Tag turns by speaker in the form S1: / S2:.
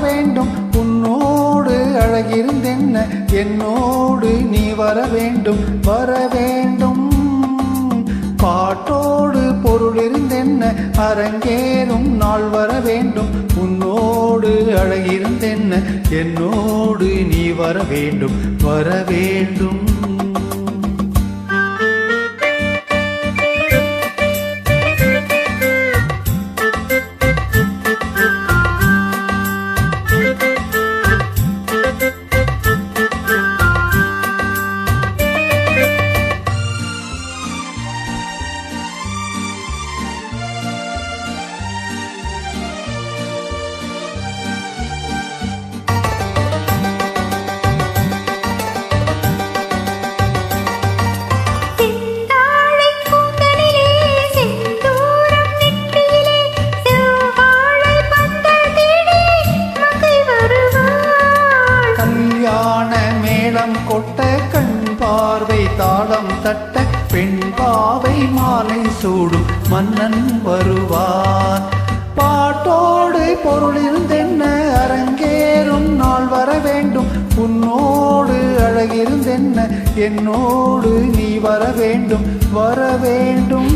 S1: வேண்டும். உன்னோடு அழகிருந்தென்ன என்னோடு நீ வர வேண்டும், வர வேண்டும். பாட்டோடு பொருள் இருந்தென்ன அரங்கேறும் நாள் வர வேண்டும். உன்னோடு அழகிருந்தென்ன என்னோடு நீ வர வேண்டும், வர வேண்டும். கொட்ட கண் பார்வை தாளம் தட்ட பெண் பாவை மாலை சூடும் மன்னன் வருவார். பாட்டோடு பொருள் இருந்தென்ன அரங்கேறும் நாள் வர வேண்டும். உன்னோடு அழகிருந்தென்ன என்னோடு நீ வர வேண்டும், வர வேண்டும்.